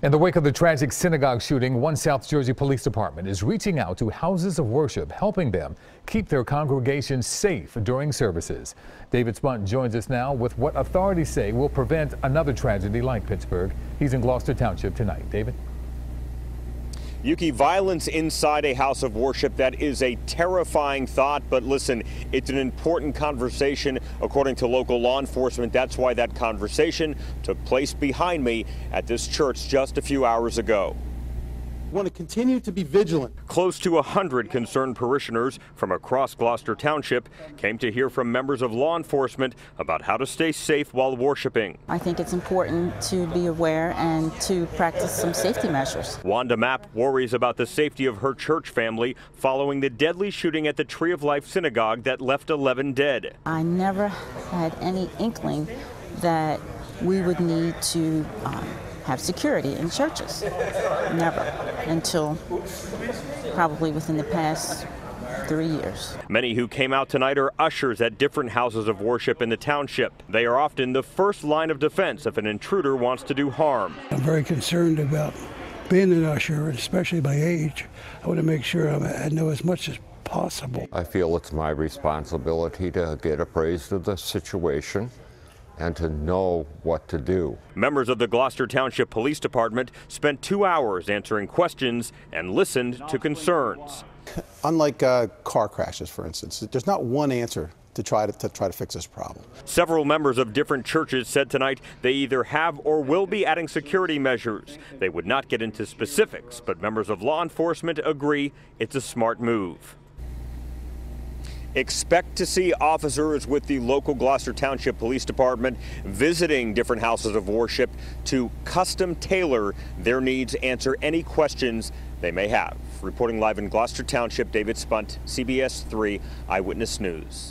In the wake of the tragic synagogue shooting, one South Jersey Police Department is reaching out to houses of worship, helping them keep their congregations safe during services. David Spunt joins us now with what authorities say will prevent another tragedy like Pittsburgh. He's in Gloucester Township tonight. David? Yuki, violence inside a house of worship, that is a terrifying thought. But listen, it's an important conversation, according to local law enforcement. That's why that conversation took place behind me at this church just a few hours ago. We want to continue to be vigilant. Close to 100 concerned parishioners from across Gloucester Township came to hear from members of law enforcement about how to stay safe while worshiping. I think it's important to be aware and to practice some safety measures. Wanda Mapp worries about the safety of her church family following the deadly shooting at the Tree of Life synagogue that left 11 dead. I never had any inkling that we would need to have security in churches. Never, until probably within the past 3 years. Many who came out tonight are ushers at different houses of worship in the township. They are often the first line of defense if an intruder wants to do harm. I'm very concerned about being an usher, especially by age. I want to make sure I know as much as possible. I feel it's my responsibility to get appraised of the situation and to know what to do. Members of the Gloucester Township Police Department spent 2 hours answering questions and listened to concerns. Unlike car crashes, for instance, there's not one answer to try to fix this problem. Several members of different churches said tonight they either have or will be adding security measures. They would not get into specifics, but members of law enforcement agree it's a smart move. Expect to see officers with the local Gloucester Township Police Department visiting different houses of worship to custom tailor their needs, answer any questions they may have. Reporting live in Gloucester Township, David Spunt, CBS 3 Eyewitness News.